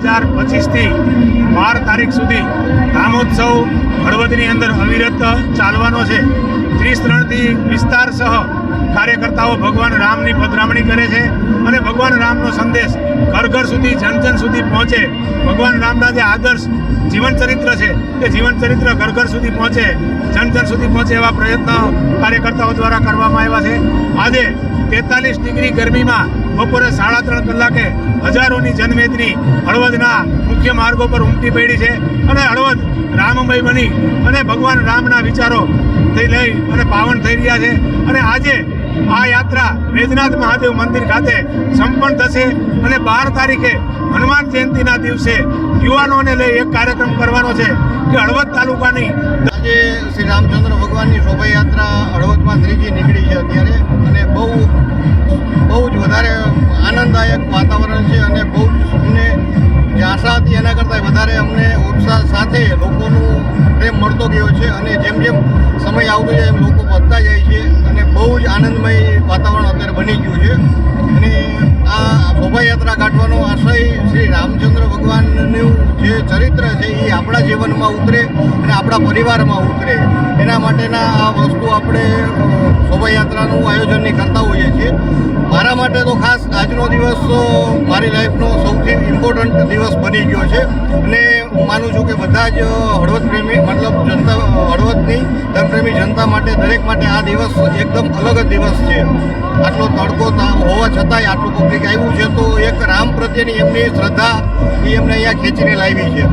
2025થી 12 તારીખ સુધી રામોત્સવ હળવદની અંદર અવિરત ચાલવાનો છે। 30-3થી વિસ્તાર સહ કાર્યકર્તાઓ ભગવાન રામની પધરામણી કરે છે અને ભગવાન રામનો સંદેશ ઘર ઘર સુધી જન જન સુધી પહોંચે। ભગવાન રામના જે આદર્શ જીવન ચરિત્ર છે તે જીવન ચરિત્ર ઘર ઘર સુધી પહોંચે, જન જન સુધી પહોંચે એવા પ્રયત્નો કાર્યકર્તાઓ દ્વારા કરવામાં આવ્યા છે। આજે 43 ડિગ્રી ગરમીમાં બપોરે 3:30 કલાકે હજારોની જનમેદની હળવદના મુખ્ય માર્ગો પર ઉમટી પડી છે અને હળવદ રામમય બની અને ભગવાન રામના વિચારો લઈ અને પાવન થઈ રહ્યા છે। અને આજે આ યાત્રા વૈદ્યનાથ મહાદેવ મંદિર ખાતે સંપન્ન થશે અને 12 તારીખે હનુમાન જયંતિના દિવસે યુવાનોને લઈ એક કાર્યક્રમ કરવાનો છે કે હળવદ તાલુકાની આજે શ્રી રામચંદ્ર ભગવાનની શોભાયાત્રા હળવદમાં ત્રીજી નીકળી છે અત્યારે, અને બહુ જ વધારે આનંદદાયક વાતાવરણ છે અને બહુ જ અમને જે આશા હતી એના કરતાં વધારે અમને ઉત્સાહ સાથે લોકોનું પ્રેમ મળતો ગયો છે અને જેમ જેમ સમય આવતો જાય એમ લોકો વધતા જાય છે અને બહુ જ આનંદમય વાતાવરણ અત્યારે બની ગયું છે। અને આ શોભાયાત્રા કાઢવાનો આશય શ્રી રામચંદ્ર ભગવાનનું જે ચરિત્ર છે એ આપણા જીવનમાં ઉતરે અને આપણા પરિવારમાં ઉતરે એના માટેના આ વસ્તુ આપણે શોભાયાત્રાનું આયોજન કરતા હોઈએ છીએ। મારા માટે તો ખાસ આજનો દિવસ મારી લાઈફનો સૌથી ઇમ્પોર્ટન્ટ દિવસ બની ગયો છે અને હું માનું છું કે બધા જ હળવદ પ્રેમી મતલબ જનતા, હળવદની ધર્મપ્રેમી જનતા માટે, દરેક માટે આ દિવસ એકદમ અલગ જ દિવસ છે। આટલો તડકો હોવા છતાંય આટલું પબ્લિક આવ્યું છે તો એક રામ પ્રત્યેની એમની શ્રદ્ધા એ એમને અહીંયા ખેંચીને લાવી છે।